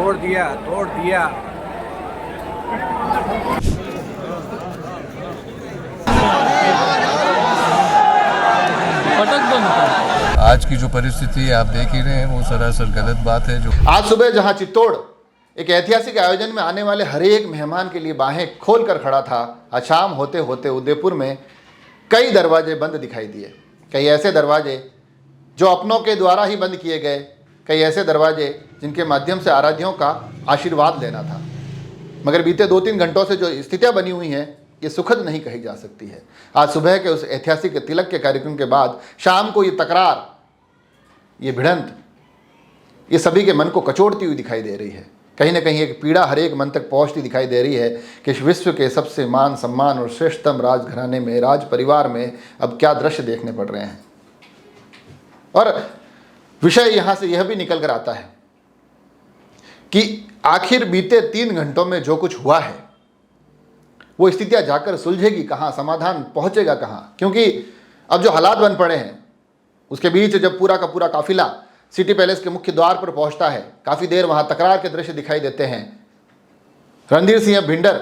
तोड़ दिया। आज की जो परिस्थिति आप देख ही रहे हैं वो सरासर गलत बात है। जो आज सुबह जहां चित्तौड़ एक ऐतिहासिक आयोजन में आने वाले हर एक मेहमान के लिए बाहें खोल कर खड़ा था, आज शाम होते होते उदयपुर में कई दरवाजे बंद दिखाई दिए। कई ऐसे दरवाजे जो अपनों के द्वारा ही बंद किए गए, कई ऐसे दरवाजे जिनके माध्यम से आराध्यों का आशीर्वाद लेना था। मगर बीते 2-3 घंटों से जो स्थितियां बनी हुई हैं ये सुखद नहीं कही जा सकती है। आज सुबह के उस ऐतिहासिक तिलक के कार्यक्रम के बाद शाम को ये तकरार, ये भिड़ंत, ये सभी के मन को कचोड़ती हुई दिखाई दे रही है। कहीं ना कहीं एक पीड़ा हर एक मन तक पहुंचती दिखाई दे रही है कि इस विश्व के सबसे मान सम्मान और श्रेष्ठतम राजघराने में, राज परिवार में अब क्या दृश्य देखने पड़ रहे हैं। और विषय यहाँ से यह भी निकल कर आता है कि आखिर बीते 3 घंटों में जो कुछ हुआ है वो स्थितियां जाकर सुलझेगी कहाँ, समाधान पहुंचेगा कहाँ। क्योंकि अब जो हालात बन पड़े हैं उसके बीच जब पूरा का पूरा काफिला सिटी पैलेस के मुख्य द्वार पर पहुंचता है, काफ़ी देर वहां तकरार के दृश्य दिखाई देते हैं। रणधीर सिंह भिंडर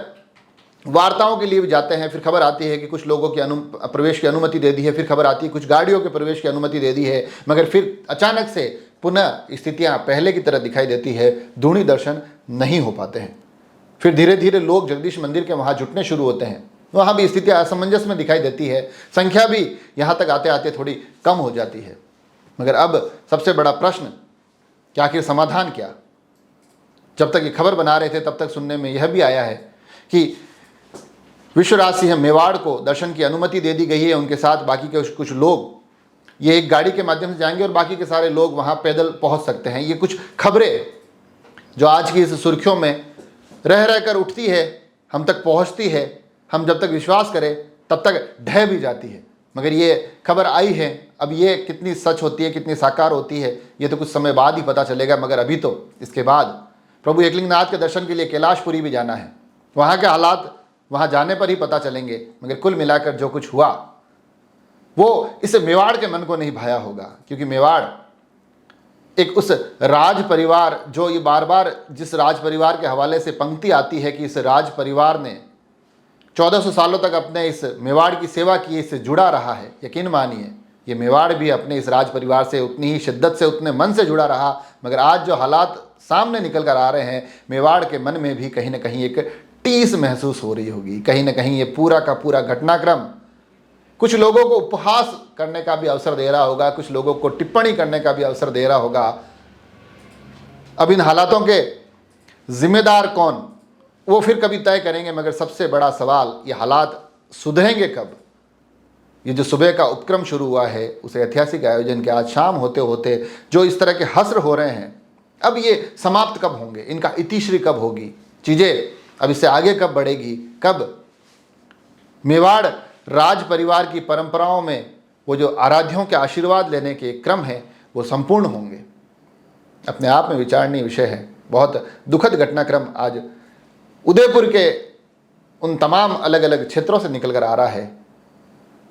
वार्ताओं के लिए भी जाते हैं, फिर खबर आती है कि कुछ लोगों की प्रवेश की अनुमति दे दी है, फिर खबर आती है कुछ गाड़ियों के प्रवेश की अनुमति दे दी है, मगर फिर अचानक से पुनः स्थितियां पहले की तरह दिखाई देती है, दूणी दर्शन नहीं हो पाते हैं। फिर धीरे धीरे लोग जगदीश मंदिर के वहाँ जुटने शुरू होते हैं, वहाँ भी स्थितियाँ असमंजस में दिखाई देती है, संख्या भी यहाँ तक आते आते थोड़ी कम हो जाती है। मगर अब सबसे बड़ा प्रश्न कि आखिर समाधान क्या। जब तक ये खबर बना रहे थे तब तक सुनने में यह भी आया है कि विश्वराज सिंह मेवाड़ को दर्शन की अनुमति दे दी गई है, उनके साथ बाकी के कुछ लोग ये एक गाड़ी के माध्यम से जाएंगे और बाकी के सारे लोग वहाँ पैदल पहुँच सकते हैं। ये कुछ खबरें जो आज की इस सुर्खियों में रह रह कर उठती है, हम तक पहुँचती है, हम जब तक विश्वास करें तब तक ढह भी जाती है। मगर ये खबर आई है, अब ये कितनी सच होती है, कितनी साकार होती है, ये तो कुछ समय बाद ही पता चलेगा। मगर अभी तो इसके बाद प्रभु एकलिंगनाथ के दर्शन के लिए कैलाशपुरी भी जाना है, वहाँ के हालात वहाँ जाने पर ही पता चलेंगे। मगर कुल मिलाकर जो कुछ हुआ वो इस मेवाड़ के मन को नहीं भाया होगा, क्योंकि मेवाड़ एक उस राज परिवार, जो ये बार बार जिस राज परिवार के हवाले से पंक्ति आती है कि इस राज परिवार ने 1400 सालों तक अपने इस मेवाड़ की सेवा की, इससे जुड़ा रहा है। यकीन मानिए ये मेवाड़ भी अपने इस राज परिवार से उतनी ही शिद्दत से, उतने मन से जुड़ा रहा। मगर आज जो हालात सामने निकल कर आ रहे हैं, मेवाड़ के मन में भी कहीं ना कहीं एक टीस महसूस हो रही होगी। कहीं ना कहीं ये पूरा का पूरा घटनाक्रम कुछ लोगों को उपहास करने का भी अवसर दे रहा होगा, कुछ लोगों को टिप्पणी करने का भी अवसर दे रहा होगा। अब इन हालातों के जिम्मेदार कौन, वो फिर कभी तय करेंगे। मगर सबसे बड़ा सवाल, ये हालात सुधरेंगे कब। ये जो सुबह का उपक्रम शुरू हुआ है उस ऐतिहासिक आयोजन के आज शाम होते होते जो इस तरह के हस्र हो रहे हैं, अब ये समाप्त कब होंगे, इनका इतिश्री कब होगी, चीज़ें अब इससे आगे कब बढ़ेगी, कब मेवाड़ राज परिवार की परंपराओं में वो जो आराध्यों के आशीर्वाद लेने के क्रम है वो संपूर्ण होंगे, अपने आप में विचारणीय विषय है। बहुत दुखद घटनाक्रम आज उदयपुर के उन तमाम अलग अलग क्षेत्रों से निकल कर आ रहा है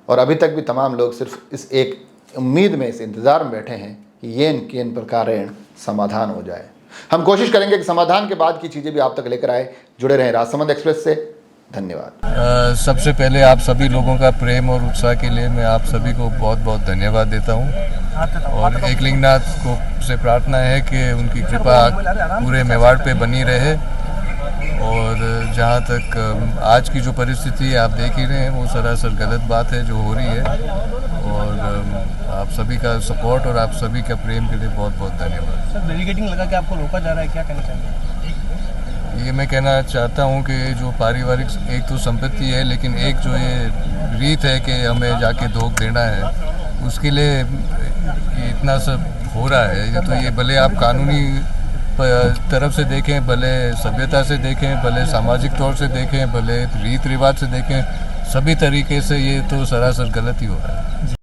और अभी तक भी तमाम लोग सिर्फ इस एक उम्मीद में, इस इंतज़ार में बैठे हैं कि येन केन प्रकारेण समाधान हो जाए। हम कोशिश करेंगे कि समाधान के बाद की चीज़ें भी आप तक लेकर आए। जुड़े रहें राजसमंद एक्सप्रेस से। धन्यवाद। सबसे पहले आप सभी लोगों का प्रेम और उत्साह के लिए मैं आप सभी को बहुत बहुत धन्यवाद देता हूं और एकलिंगनाथ को से प्रार्थना है कि उनकी कृपा पूरे मेवाड़ पे बनी रहे। और जहाँ तक आज की जो परिस्थिति आप देख ही रहे हैं वो सरासर गलत बात है जो हो रही है। और आप सभी का सपोर्ट और आप सभी का प्रेम के लिए बहुत बहुत धन्यवाद। सर, बैरिकेडिंग लगा के आपको रोका जा रहा है, क्या कहना चाहेंगे? ये मैं कहना चाहता हूँ कि जो पारिवारिक एक तो संपत्ति है, लेकिन एक जो ये रीत है कि हमें जाके धोख देना है, उसके लिए ये इतना सब हो रहा है। ये तो ये भले आप कानूनी तरफ से देखें, भले सभ्यता से देखें, भले सामाजिक तौर से देखें, भले रीत रिवाज से देखें, सभी तरीके से ये तो सरासर गलत ही हो रहा है।